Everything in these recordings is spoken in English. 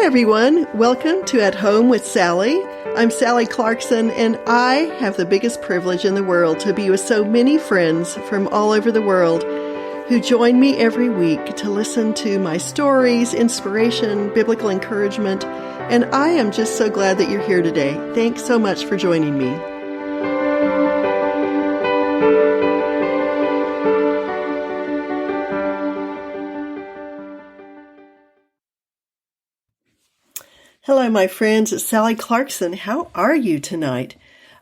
everyone. Welcome to At Home with Sally. I'm Sally Clarkson, and I have the biggest privilege in the world to be with so many friends from all over the world who join me every week to listen to my stories, inspiration, biblical encouragement, and I am just so glad that you're here today. Thanks so much for joining me. Hello, my friends. It's Sally Clarkson. How are you tonight?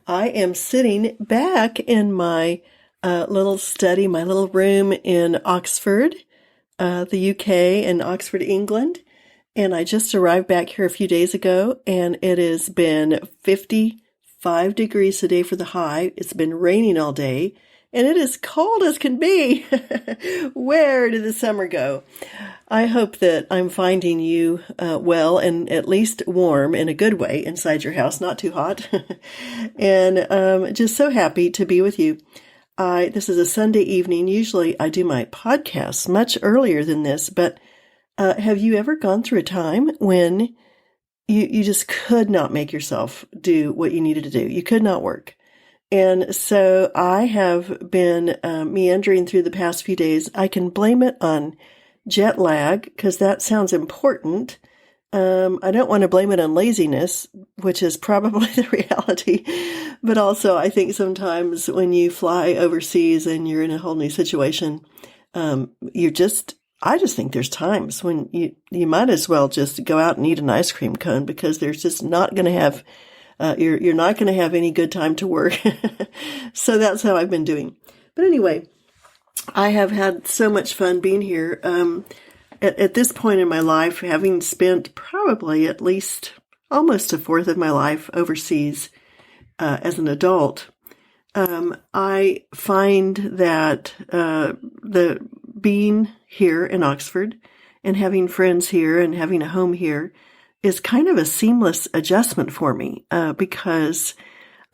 I am sitting back in my little study, my little room in Oxford, the UK, in Oxford, England. And I just arrived back here a few days ago, and it has been 55 degrees today for the high. It's been raining all day, and it is cold as can be. Where did the summer go? I hope that I'm finding you well and at least warm in a good way inside your house, not too hot. And just so happy to be with you. This is a Sunday evening. Usually I do my podcasts much earlier than this, but have you ever gone through a time when you just could not make yourself do what you needed to do? You could not work. And so I have been meandering through the past few days. I can blame it on jet lag, because that sounds important. I don't want to blame it on laziness, which is probably the reality. But also, I think sometimes when you fly overseas and you're in a whole new situation, I just think there's times when you might as well just go out and eat an ice cream cone, because there's just not going to have, you're not going to have any good time to work. So that's how I've been doing. But anyway, I have had so much fun being here. At this point in my life, having spent probably at least almost a fourth of my life overseas as an adult, I find that the being here in Oxford and having friends here and having a home here is kind of a seamless adjustment for me because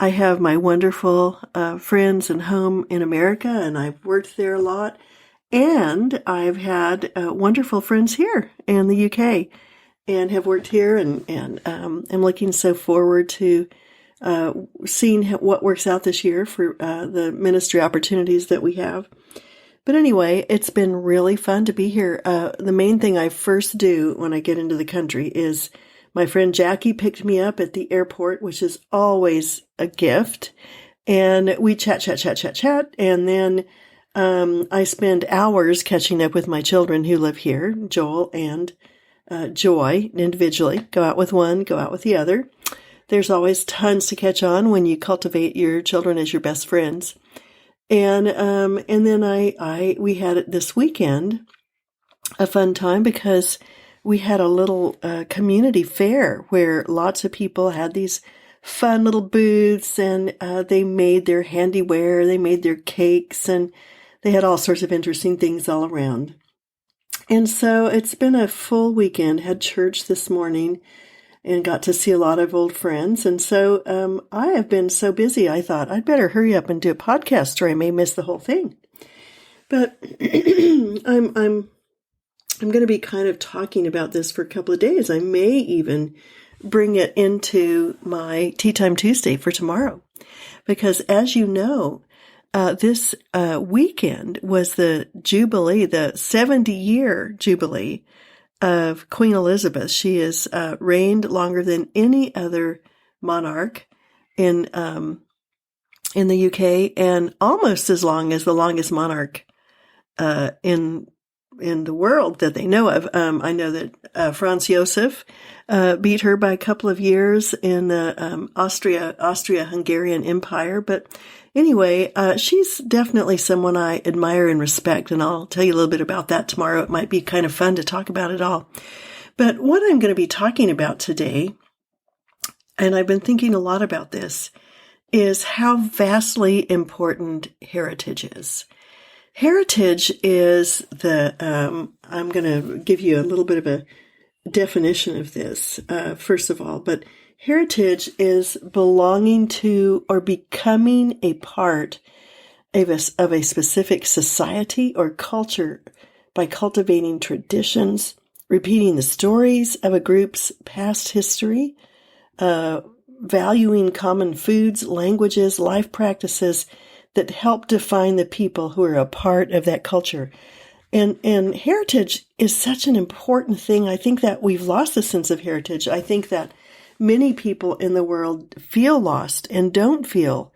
I have my wonderful friends and home in America, and I've worked there a lot. And I've had wonderful friends here in the UK and have worked here, and am looking so forward to seeing what works out this year for the ministry opportunities that we have. But anyway, it's been really fun to be here. The main thing I first do when I get into the country is my friend Jackie picked me up at the airport, which is always a gift. And we chat. And then I spend hours catching up with my children who live here, Joel and Joy, individually. Go out with one, go out with the other. There's always tons to catch on when you cultivate your children as your best friends. And then we had this weekend a fun time because we had a little community fair where lots of people had these fun little booths, and they made their handiware, they made their cakes, and they had all sorts of interesting things all around. And so it's been a full weekend, had church this morning, and got to see a lot of old friends. And so I have been so busy, I thought I'd better hurry up and do a podcast or I may miss the whole thing. But I'm going to be kind of talking about this for a couple of days. I may even bring it into my Tea Time Tuesday for tomorrow. Because as you know, this weekend was the Jubilee, the 70-year Jubilee of Queen Elizabeth. She has reigned longer than any other monarch in the UK, and almost as long as the longest monarch in the world that they know of. I know that Franz Josef beat her by a couple of years in the Austria-Hungarian Empire. But anyway, she's definitely someone I admire and respect, and I'll tell you a little bit about that tomorrow. It might be kind of fun to talk about it all. But what I'm going to be talking about today, and I've been thinking a lot about this, is how vastly important heritage is. Heritage is I'm going to give you a little bit of a definition of this, first of all, but heritage is belonging to or becoming a part of a specific society or culture by cultivating traditions, repeating the stories of a group's past history, valuing common foods, languages, life practices that help define the people who are a part of that culture. And heritage is such an important thing. I think that we've lost the sense of heritage. I think that many people in the world feel lost and don't feel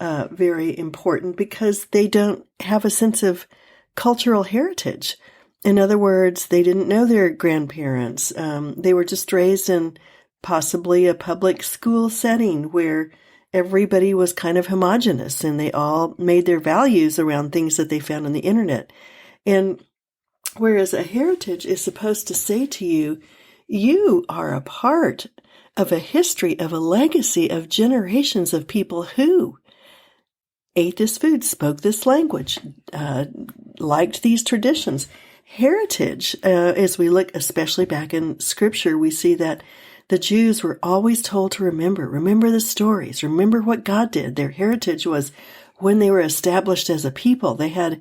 very important because they don't have a sense of cultural heritage. In other words, they didn't know their grandparents. They were just raised in possibly a public school setting where everybody was kind of homogenous and they all made their values around things that they found on the internet. And whereas a heritage is supposed to say to you, you are a part of a history, of a legacy of generations of people who ate this food, spoke this language, liked these traditions. Heritage, as we look especially back in Scripture, we see that the Jews were always told to remember the stories, remember what God did. Their heritage was when they were established as a people. They had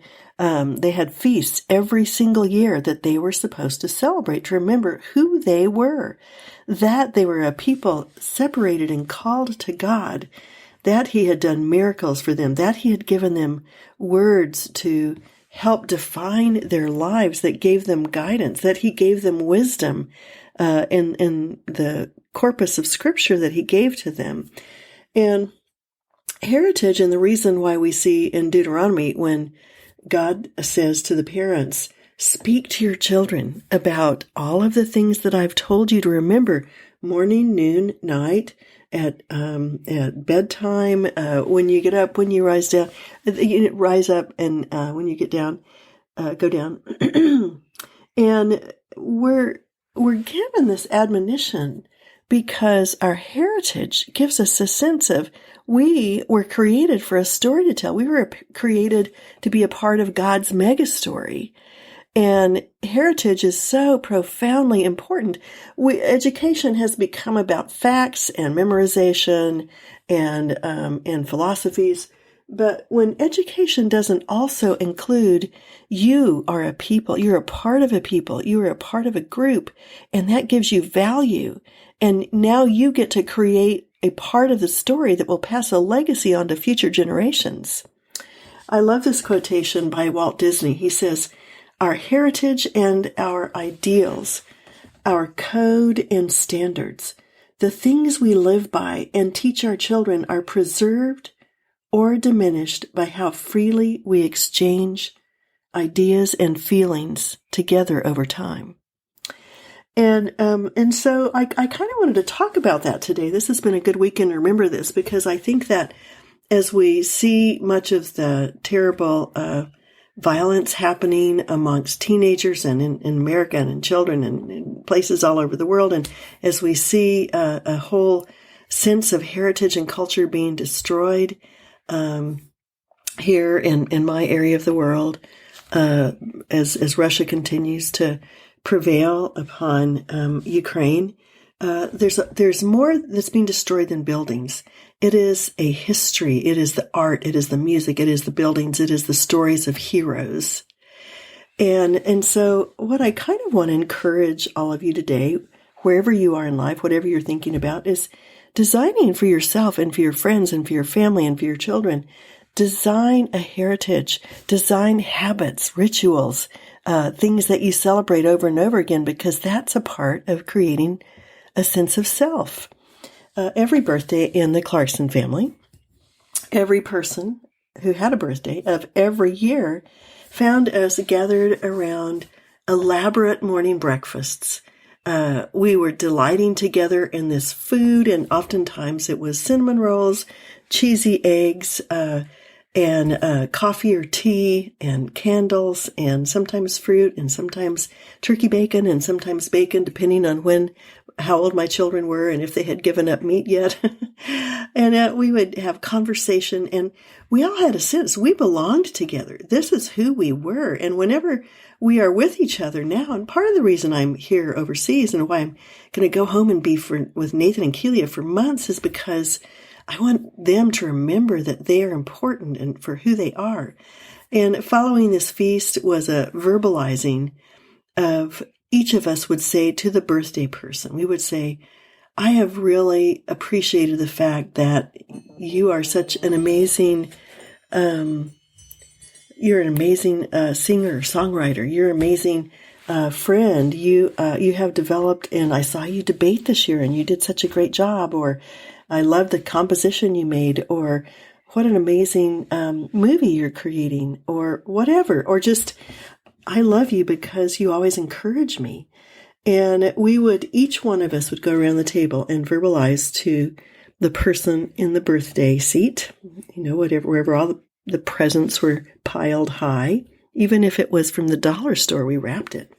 feasts every single year that they were supposed to celebrate to remember who they were, that they were a people separated and called to God, that He had done miracles for them, that He had given them words to help define their lives, that gave them guidance, that He gave them wisdom in the corpus of Scripture that He gave to them. And heritage, and the reason why we see in Deuteronomy when God says to the parents, speak to your children about all of the things that I've told you to remember, morning, noon, night, at bedtime, when you get up, when you rise down, you rise up, and when you get down, go down. And we're given this admonition because our heritage gives us a sense of we were created for a story to tell. We were created to be a part of God's mega story. And heritage is so profoundly important. Education has become about facts and memorization and philosophies. But when education doesn't also include you are a people, you're a part of a people, you are a part of a group, and that gives you value. And now you get to create a part of the story that will pass a legacy on to future generations. I love this quotation by Walt Disney. He says, our heritage and our ideals, our code and standards, the things we live by and teach our children are preserved or diminished by how freely we exchange ideas and feelings together over time. And so I kind of wanted to talk about that today. This has been a good weekend to remember this, because I think that as we see much of the terrible violence happening amongst teenagers and in America and in children and in places all over the world, and as we see a whole sense of heritage and culture being destroyed here in my area of the world, as Russia continues to prevail upon Ukraine, there's more that's being destroyed than buildings. It is a history. It is the art. It is the music. It is the buildings. It is the stories of heroes. And so what I kind of want to encourage all of you today, wherever you are in life, whatever you're thinking about, is designing for yourself and for your friends and for your family and for your children. Design a heritage, design habits, rituals, things that you celebrate over and over again, because that's a part of creating a sense of self. Every birthday in the Clarkson family, every person who had a birthday of every year found us gathered around elaborate morning breakfasts. We were delighting together in this food, and oftentimes it was cinnamon rolls, cheesy eggs, and coffee or tea and candles and sometimes fruit and sometimes turkey bacon and sometimes bacon, depending on how old my children were and if they had given up meat yet. And we would have conversation, and we all had a sense we belonged together. This is who we were. And whenever we are with each other now, and part of the reason I'm here overseas and why I'm going to go home and be with Nathan and Kelia for months is because I want them to remember that they are important and for who they are. And following this feast was a verbalizing of each of us would say to the birthday person, we would say, I have really appreciated the fact that you are such an amazing, you're an amazing singer, songwriter. You're an amazing friend. You have developed, and I saw you debate this year, and you did such a great job. Or I love the composition you made. Or what an amazing movie you're creating. Or whatever. Or just I love you because you always encourage me. And each one of us would go around the table and verbalize to the person in the birthday seat, wherever all the presents were piled high. Even if it was from the dollar store, we wrapped it.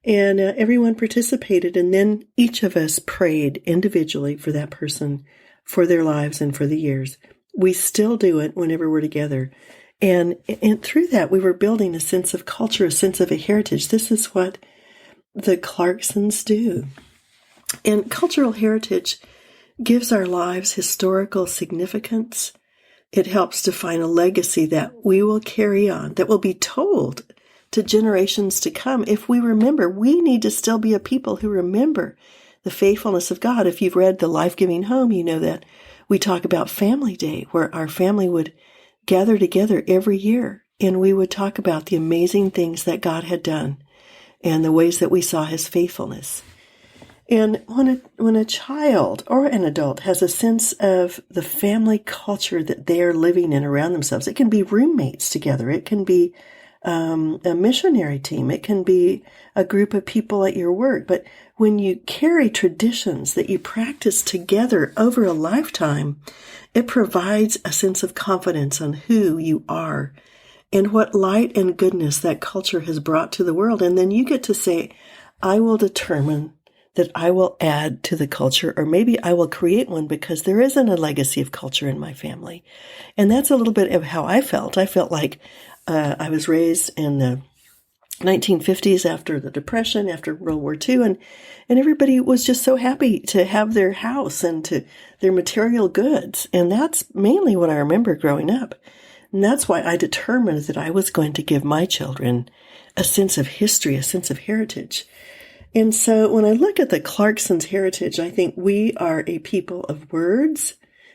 And everyone participated. And then each of us prayed individually for that person, for their lives and for the years. We still do it whenever we're together. And through that, we were building a sense of culture, a sense of a heritage. This is what the Clarksons do. And cultural heritage gives our lives historical significance. It helps define a legacy that we will carry on, that will be told to generations to come. If we remember, we need to still be a people who remember the faithfulness of God. If you've read The Life-Giving Home, you know that we talk about Family Day, where our family would gather together every year, and we would talk about the amazing things that God had done and the ways that we saw his faithfulness. And when a child or an adult has a sense of the family culture that they are living in around themselves, it can be roommates together, it can be a missionary team, it can be a group of people at your work. But when you carry traditions that you practice together over a lifetime, it provides a sense of confidence on who you are and what light and goodness that culture has brought to the world. And then you get to say, I will determine that I will add to the culture, or maybe I will create one because there isn't a legacy of culture in my family. And that's a little bit of how I felt. I felt like I was raised in the 1950s after the Depression, after World War II, and everybody was just so happy to have their house and to their material goods. And that's mainly what I remember growing up. And that's why I determined that I was going to give my children a sense of history, a sense of heritage. And so when I look at the Clarksons' heritage, I think we are a people of words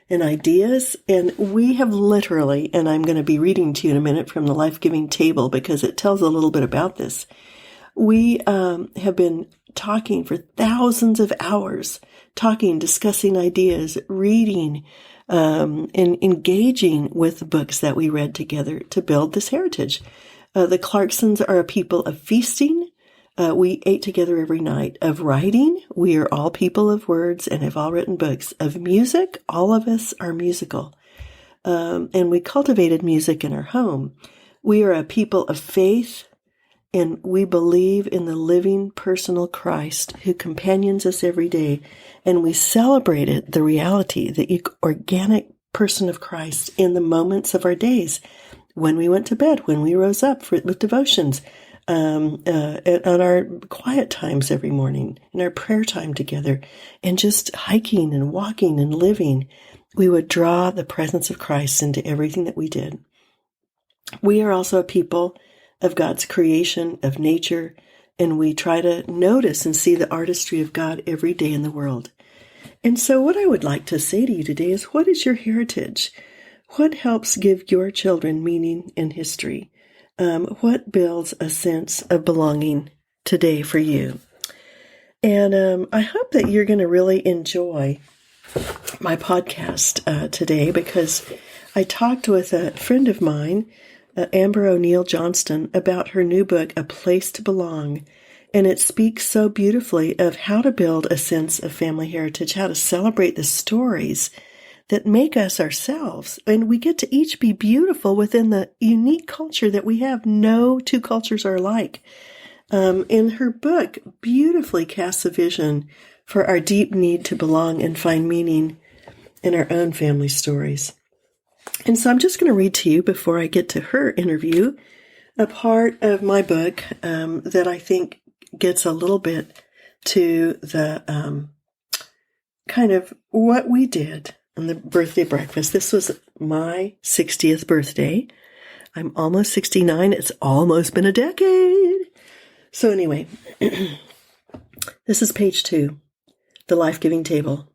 and ideas, and we have literally, and I'm going to be reading to you in a minute from the Life-Giving Table because it tells a little bit about this. We have been talking for thousands of hours, discussing ideas, reading, and engaging with books that we read together to build this heritage. The Clarksons are a people of feasting. We ate together every night. Of writing, we are all people of words and have all written books. Of music, all of us are musical. And we cultivated music in our home. We are a people of faith, and we believe in the living personal Christ who companions us every day. And we celebrated the reality, the organic person of Christ in the moments of our days. When we went to bed, when we rose up with devotions, on our quiet times every morning, in our prayer time together, and just hiking and walking and living, we would draw the presence of Christ into everything that we did. We are also a people of God's creation, of nature, and we try to notice and see the artistry of God every day in the world. And so what I would like to say to you today is, what is your heritage? What helps give your children meaning and history? What builds a sense of belonging today for you? And I hope that you're going to really enjoy my podcast today, because I talked with a friend of mine, Amber O'Neill Johnston, about her new book, A Place to Belong. And it speaks so beautifully of how to build a sense of family heritage, how to celebrate the stories that make us ourselves. And we get to each be beautiful within the unique culture that we have. No two cultures are alike. In her book, beautifully casts a vision for our deep need to belong and find meaning in our own family stories. And so I'm just going to read to you, before I get to her interview, a part of my book that I think gets a little bit to the kind of what we did on the birthday breakfast. This was my 60th birthday. I'm almost 69. It's almost been a decade. So anyway, this is page 2, the life-giving table.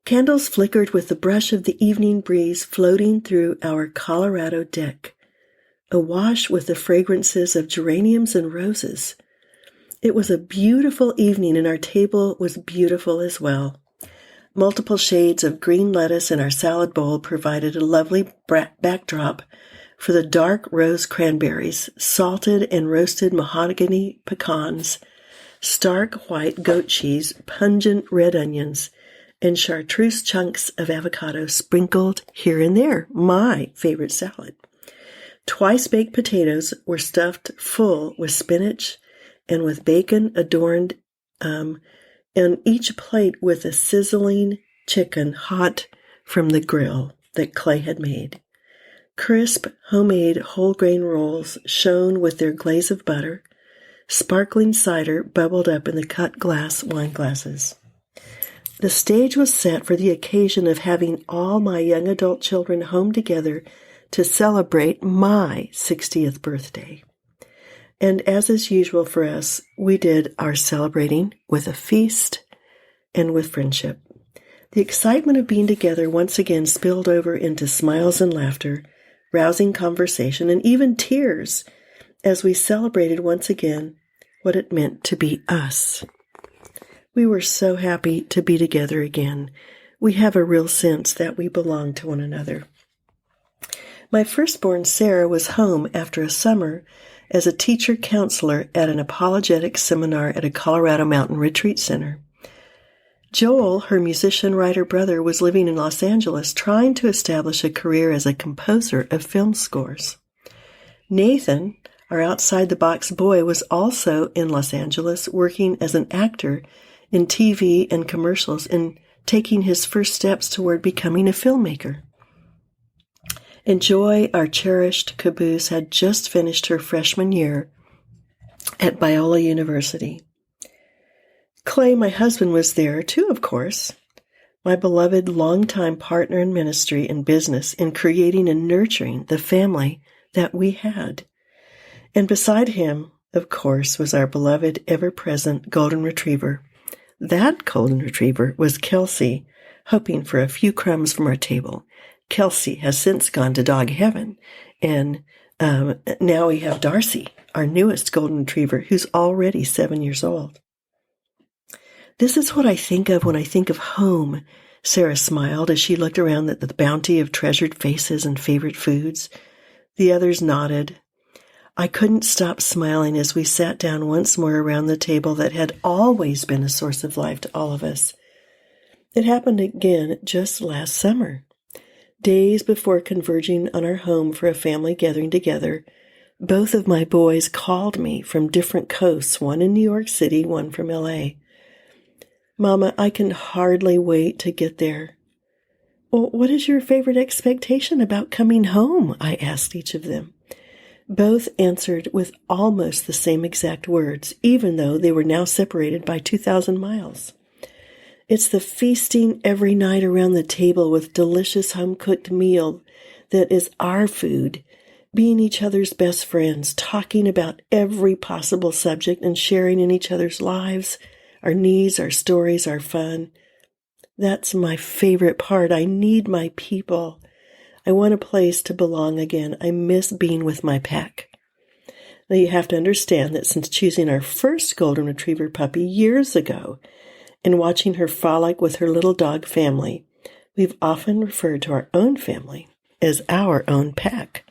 Candles flickered with the brush of the evening breeze floating through our Colorado deck, awash with the fragrances of geraniums and roses. It was a beautiful evening, and our table was beautiful as well. Multiple shades of green lettuce in our salad bowl provided a lovely backdrop for the dark rose cranberries, salted and roasted mahogany pecans, stark white goat cheese, pungent red onions, and chartreuse chunks of avocado sprinkled here and there, my favorite salad. Twice-baked potatoes were stuffed full with spinach and with bacon adorned on each plate with a sizzling chicken hot from the grill that Clay had made. Crisp, homemade whole grain rolls shone with their glaze of butter. Sparkling cider bubbled up in the cut glass wine glasses. The stage was set for the occasion of having all my young adult children home together to celebrate my 60th birthday. And as is usual for us, we did our celebrating with a feast and with friendship. The excitement of being together once again spilled over into smiles and laughter, rousing conversation, and even tears as we celebrated once again what it meant to be us. We were so happy to be together again. We have a real sense that we belong to one another. My firstborn, Sarah, was home after a summer as a teacher counselor at an apologetics seminar at a Colorado Mountain Retreat Center. Joel, her musician-writer brother, was living in Los Angeles trying to establish a career as a composer of film scores. Nathan, our outside-the-box boy, was also in Los Angeles working as an actor in TV and commercials and taking his first steps toward becoming a filmmaker. And Joy, our cherished caboose, had just finished her freshman year at Biola University. Clay, my husband, was there too, of course, my beloved longtime partner in ministry and business in creating and nurturing the family that we had. And beside him, of course, was our beloved, ever-present golden retriever. That golden retriever was Kelsey, hoping for a few crumbs from our table. Kelsey has since gone to dog heaven, and now we have Darcy, our newest golden retriever, who's already 7 years old. This is what I think of when I think of home, Sarah smiled as she looked around at the bounty of treasured faces and favorite foods. The others nodded. I couldn't stop smiling as we sat down once more around the table that had always been a source of life to all of us. It happened again just last summer. Days before converging on our home for a family gathering together, both of my boys called me from different coasts, one in New York City, one from L.A. Mama, I can hardly wait to get there. Well, what is your favorite expectation about coming home? I asked each of them. Both answered with almost the same exact words, even though they were now separated by 2,000 miles. It's the feasting every night around the table with delicious home-cooked meal that is our food, being each other's best friends, talking about every possible subject and sharing in each other's lives, our needs, our stories, our fun. That's my favorite part. I need my people. I want a place to belong again. I miss being with my pack. Now you have to understand that since choosing our first golden retriever puppy years ago and watching her frolic with her little dog family, we've often referred to our own family as our own pack.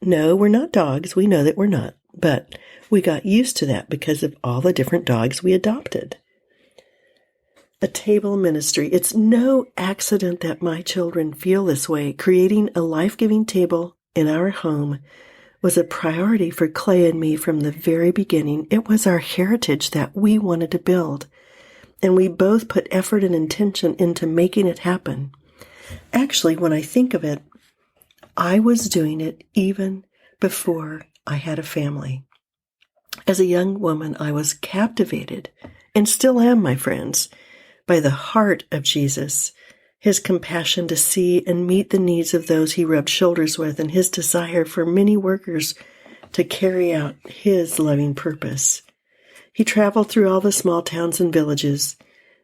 No, we're not dogs. We know that we're not, but we got used to that because of all the different dogs we adopted. A table ministry. It's no accident that my children feel this way. Creating a life-giving table in our home was a priority for Clay and me from the very beginning. It was our heritage that we wanted to build, and we both put effort and intention into making it happen. Actually, when I think of it, I was doing it even before I had a family. As a young woman, I was captivated, and still am, my friends, by the heart of Jesus, his compassion to see and meet the needs of those he rubbed shoulders with, and his desire for many workers to carry out his loving purpose. He traveled through all the small towns and villages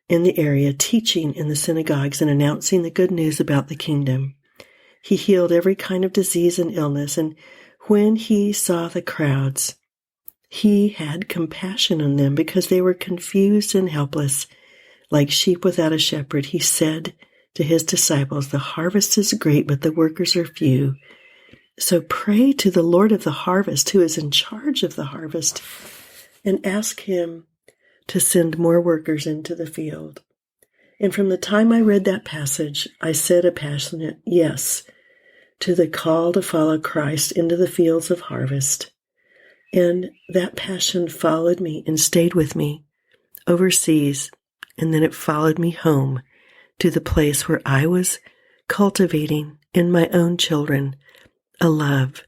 in the area, teaching in the synagogues and announcing the good news about the kingdom. He healed every kind of disease and illness, and when he saw the crowds, he had compassion on them because they were confused and helpless, like sheep without a shepherd. He said to his disciples, "The harvest is great, but the workers are few. So pray to the Lord of the harvest, who is in charge of the harvest, and ask him to send more workers into the field." And from the time I read that passage, I said a passionate yes to the call to follow Christ into the fields of harvest. And that passion followed me and stayed with me overseas, and then it followed me home to the place where I was cultivating in my own children a love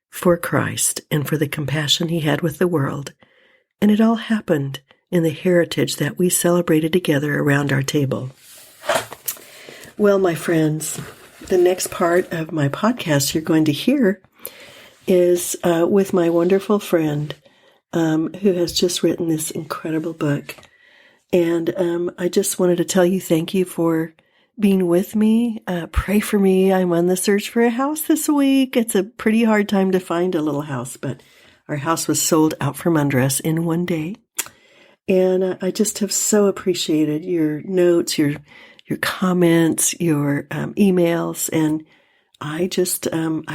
for Christ and for the compassion he had with the world. And it all happened in the heritage that we celebrated together around our table. Well, my friends, the next part of my podcast you're going to hear is with my wonderful friend who has just written this incredible book. And I just wanted to tell you thank you for being with me. Pray for me. I'm on the search for a house this week. It's a pretty hard time to find a little house, but our house was sold out from under us in one day. And I just have so appreciated your notes, your comments, your emails, and I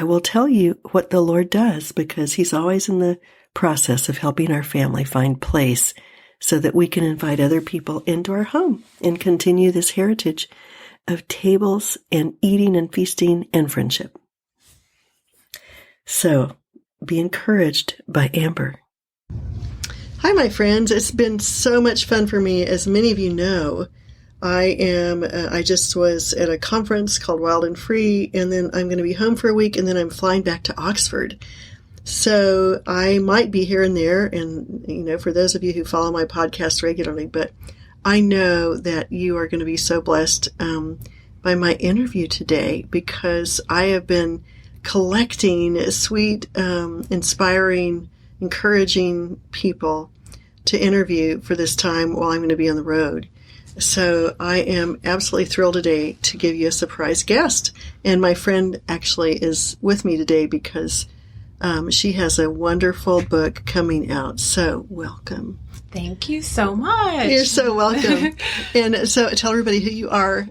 will tell you what the Lord does, because he's always in the process of helping our family find place so that we can invite other people into our home and continue this heritage of tables and eating and feasting and friendship. So be encouraged by Amber. Hi, my friends. It's been so much fun for me. As many of you know, I just was at a conference called Wild and Free, and then I'm going to be home for a week, and then I'm flying back to Oxford. So I might be here and there, and, for those of you who follow my podcast regularly, but I know that you are going to be so blessed by my interview today, because I have been collecting sweet, inspiring, encouraging people to interview for this time while I'm going to be on the road. So I am absolutely thrilled today to give you a surprise guest. And my friend actually is with me today because she has a wonderful book coming out. So welcome. Thank you so much. You're so welcome. And so tell everybody who you are.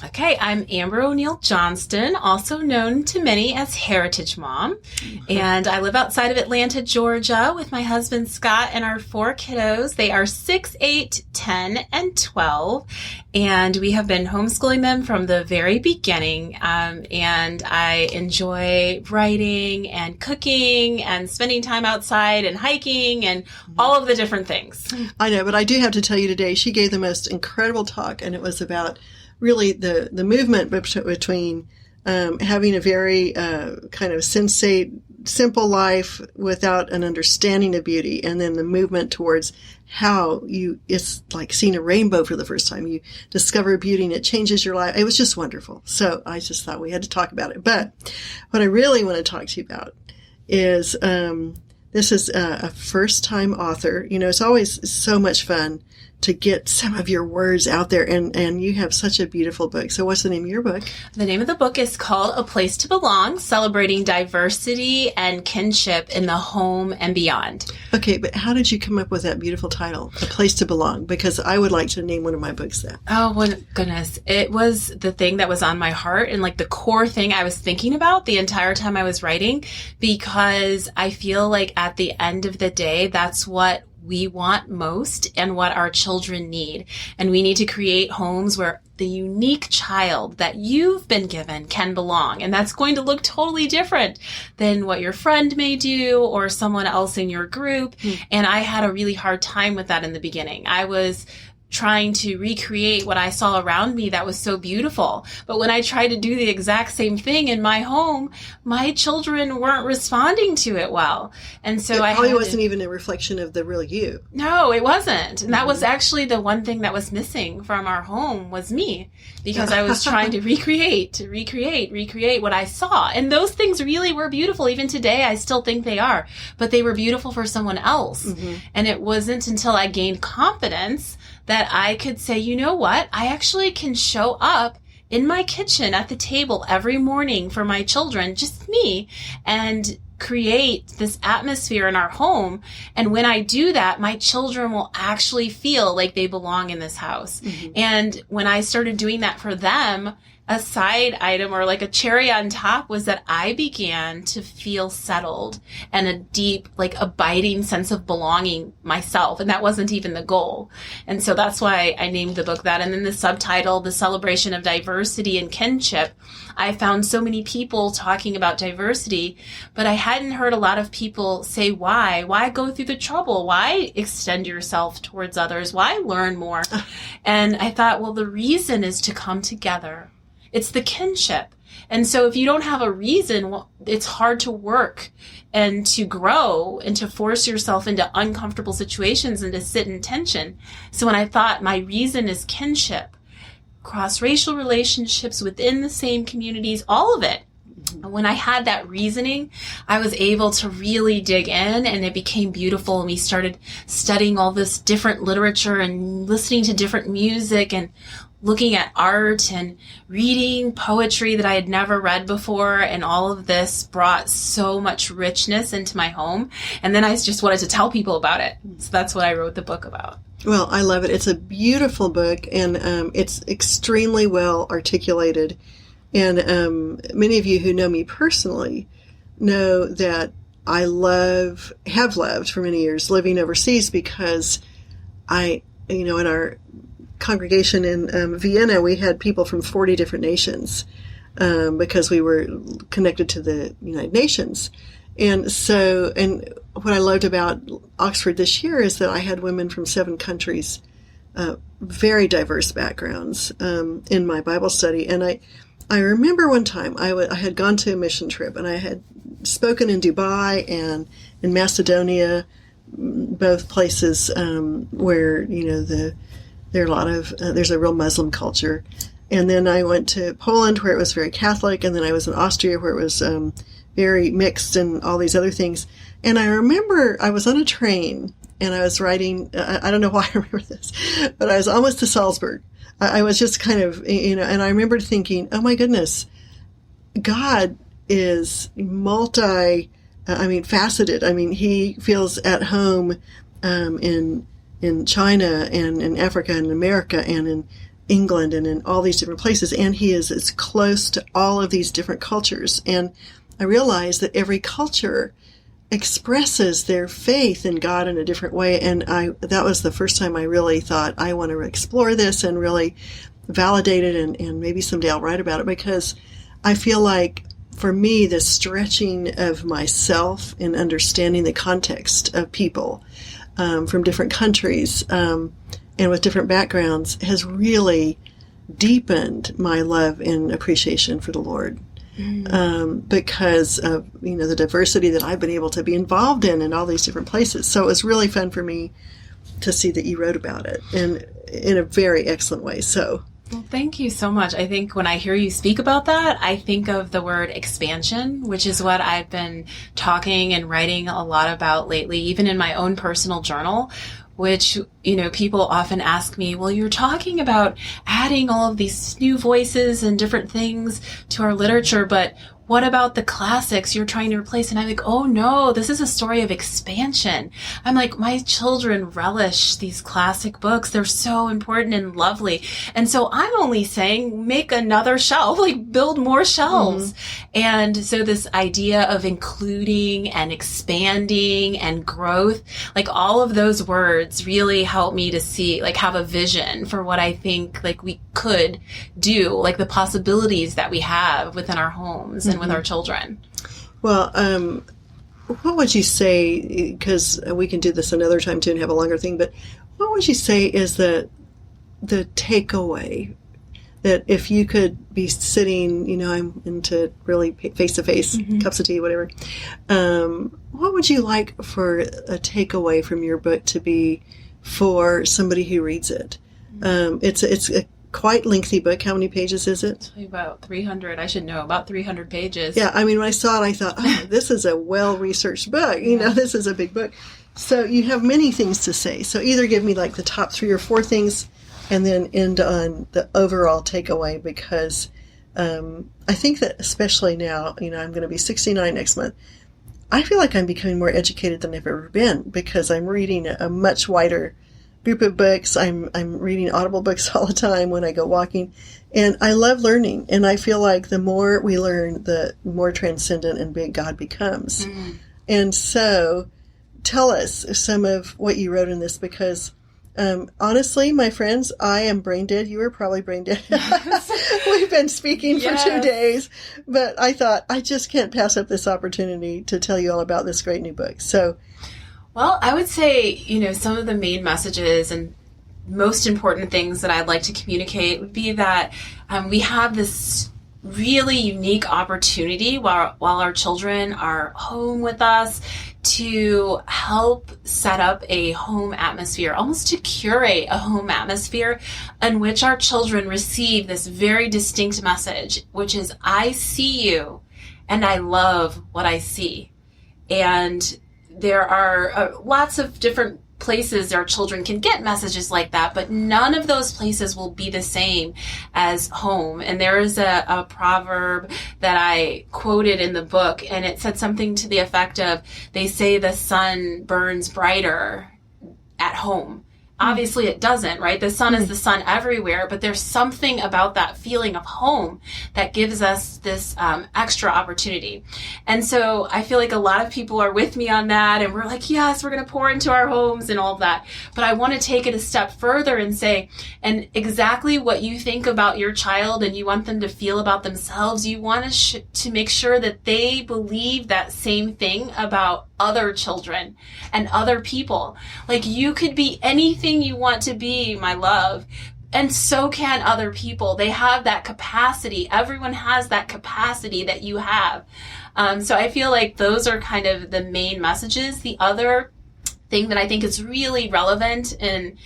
Okay, I'm Amber O'Neill Johnston, also known to many as Heritage Mom, and I live outside of Atlanta, Georgia, with my husband Scott and our 4 kiddos. They are 6, 8, 10, and 12, and we have been homeschooling them from the very beginning, and I enjoy writing and cooking and spending time outside and hiking and all of the different things. I know, but I do have to tell you today, she gave the most incredible talk, and it was about really the movement between having a very kind of sensate, simple life without an understanding of beauty, and then the movement towards how it's like seeing a rainbow for the first time. You discover beauty and it changes your life. It was just wonderful. So I just thought we had to talk about it. But what I really want to talk to you about is this is a first-time author. It's always so much fun to get some of your words out there, and you have such a beautiful book. So what's the name of your book? The name of the book is called A Place to Belong, Celebrating Diversity and Kinship in the Home and Beyond. Okay, but how did you come up with that beautiful title, A Place to Belong? Because I would like to name one of my books that. Oh, well, goodness. It was the thing that was on my heart and like the core thing I was thinking about the entire time I was writing, because I feel like at the end of the day, that's what we want most and what our children need. And we need to create homes where the unique child that you've been given can belong. And that's going to look totally different than what your friend may do or someone else in your group. And I had a really hard time with that in the beginning. I was trying to recreate what I saw around me that was so beautiful. But when I tried to do the exact same thing in my home, my children weren't responding to it well. And so it probably wasn't even a reflection of the real you. No, it wasn't. And that was actually the one thing that was missing from our home was me, because I was trying to recreate what I saw. And those things really were beautiful. Even today, I still think they are, but they were beautiful for someone else. And it wasn't until I gained confidence that I could say, you know what? I actually can show up in my kitchen at the table every morning for my children, just me, and create this atmosphere in our home. And when I do that, my children will actually feel like they belong in this house. And when I started doing that for them, a side item or like a cherry on top was that I began to feel settled and a deep, like abiding sense of belonging myself. And that wasn't even the goal. And so that's why I named the book that. And then the subtitle, The Celebration of Diversity and Kinship. I found so many people talking about diversity, but I hadn't heard a lot of people say why. Why go through the trouble? Why extend yourself towards others? Why learn more? And I thought, well, the reason is to come together. It's the kinship. And so if you don't have a reason, well, it's hard to work and to grow and to force yourself into uncomfortable situations and to sit in tension. So when I thought my reason is kinship, cross-racial relationships within the same communities, all of it. When I had that reasoning, I was able to really dig in, and it became beautiful. And we started studying all this different literature and listening to different music and looking at art and reading poetry that I had never read before. And all of this brought so much richness into my home. And then I just wanted to tell people about it. So that's what I wrote the book about. Well, I love it. It's a beautiful book, and it's extremely well articulated. And many of you who know me personally know that I have loved for many years living overseas, because in our congregation in Vienna, we had people from 40 different nations because we were connected to the United Nations. And so, and what I loved about Oxford this year is that I had women from 7 countries, very diverse backgrounds in my Bible study. And I remember one time I had gone to a mission trip, and I had spoken in Dubai and in Macedonia, both places where, there are a lot of, there's a real Muslim culture. And then I went to Poland, where it was very Catholic, and then I was in Austria, where it was very mixed and all these other things. And I remember I was on a train, and I was riding, I don't know why I remember this, but I was almost to Salzburg. I was just kind of, and I remember thinking, oh my goodness, God is faceted. I mean, he feels at home in China and in Africa and America and in England and in all these different places. And he is as close to all of these different cultures. And I realized that every culture expresses their faith in God in a different way. And that was the first time I really thought, I want to explore this and really validate it. And maybe someday I'll write about it, because I feel like for me, the stretching of myself in understanding the context of people from different countries and with different backgrounds has really deepened my love and appreciation for the Lord. Because of, the diversity that I've been able to be involved in all these different places. So it was really fun for me to see that you wrote about it in a very excellent way. So, well, thank you so much. I think when I hear you speak about that, I think of the word expansion, which is what I've been talking and writing a lot about lately, even in my own personal journal, which, people often ask me, well, you're talking about adding all of these new voices and different things to our literature, but what about the classics you're trying to replace? And I'm like, oh no, this is a story of expansion. I'm like, my children relish these classic books. They're so important and lovely. And so I'm only saying, make another shelf, like build more shelves. And so this idea of including and expanding and growth, like all of those words really help me to see, like have a vision for what I think like we could do, like the possibilities that we have within our homes and with our children. Well, what would you say, because we can do this another time too and have a longer thing, but what would you say is the the takeaway that if you could be sitting, I'm into really face-to-face, cups of tea, whatever. What would you like for a takeaway from your book to be for somebody who reads it? It's a quite lengthy book. How many pages is it? About 300. I should know, about 300 pages. Yeah, I mean, when I saw it, I thought, this is a well-researched book. This is a big book. So you have many things to say. So either give me like the top 3 or 4 things and then end on the overall takeaway, because I think that especially now, I'm going to be 69 next month. I feel like I'm becoming more educated than I've ever been because I'm reading a much wider group of books. I'm reading Audible books all the time when I go walking, and I love learning. And I feel like the more we learn, the more transcendent and big God becomes. And so tell us some of what you wrote in this, because honestly, my friends, I am brain dead. You are probably brain dead. We've been speaking for 2 days, but I thought I just can't pass up this opportunity to tell you all about this great new book. So, well, I would say, some of the main messages and most important things that I'd like to communicate would be that we have this really unique opportunity while our children are home with us to help set up a home atmosphere, almost to curate a home atmosphere in which our children receive this very distinct message, which is, I see you and I love what I see. And there are lots of different places our children can get messages like that, but none of those places will be the same as home. And there is a proverb that I quoted in the book, and it said something to the effect of, they say the sun burns brighter at home. Obviously it doesn't, right? The sun is the sun everywhere, but there's something about that feeling of home that gives us this extra opportunity. And so I feel like a lot of people are with me on that, and we're like, yes, we're going to pour into our homes and all of that. But I want to take it a step further and say, and exactly what you think about your child and you want them to feel about themselves, you want to make sure that they believe that same thing about other children and other people. Like, you could be anything you want to be, my love, and so can other people. They have that capacity. Everyone has that capacity that you have. So I feel like those are kind of the main messages. The other thing that I think is really relevant in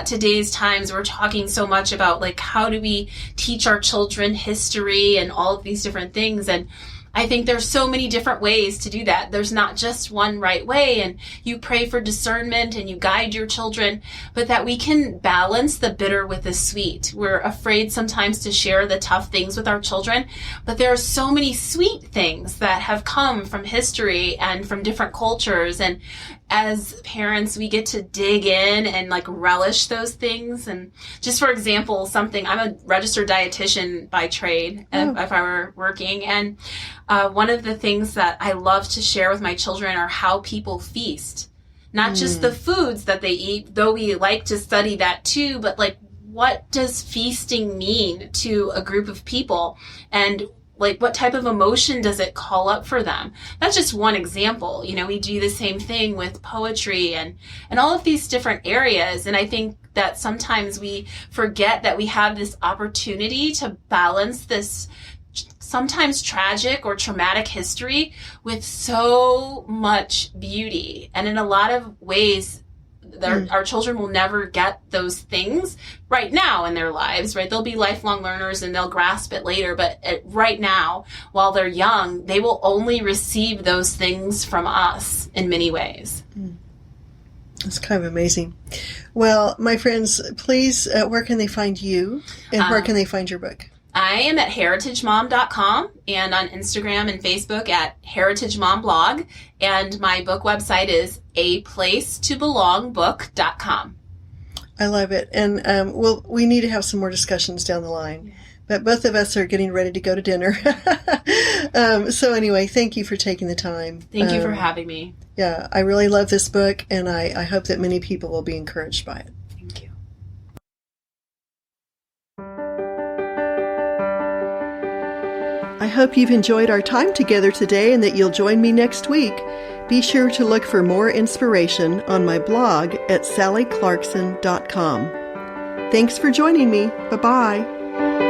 today's times, we're talking so much about, like, how do we teach our children history and all of these different things. And I think there's so many different ways to do that. There's not just one right way, and you pray for discernment and you guide your children, but that we can balance the bitter with the sweet. We're afraid sometimes to share the tough things with our children, but there are so many sweet things that have come from history and from different cultures. And as parents, we get to dig in and like relish those things. And just for example, I'm a registered dietitian by trade, if I were working. And one of the things that I love to share with my children are how people feast. Not just the foods that they eat, though we like to study that too, but like, what does feasting mean to a group of people? And like, what type of emotion does it call up for them? That's just one example. We do the same thing with poetry and all of these different areas. And I think that sometimes we forget that we have this opportunity to balance this sometimes tragic or traumatic history with so much beauty. And in a lot of ways, our children will never get those things right now in their lives, right? They'll be lifelong learners and they'll grasp it later. But right now, while they're young, they will only receive those things from us in many ways. It's kind of amazing. Well, my friends, please, where can they find you, and where can they find your book? I am at heritagemom.com and on Instagram and Facebook at Heritage Mom Blog. And my book website is aplacetobelongbook.com. I love it. And we need to have some more discussions down the line. But both of us are getting ready to go to dinner. So anyway, thank you for taking the time. Thank you for having me. Yeah, I really love this book, and I hope that many people will be encouraged by it. Thank you. I hope you've enjoyed our time together today and that you'll join me next week. Be sure to look for more inspiration on my blog at sallyclarkson.com. Thanks for joining me. Bye-bye.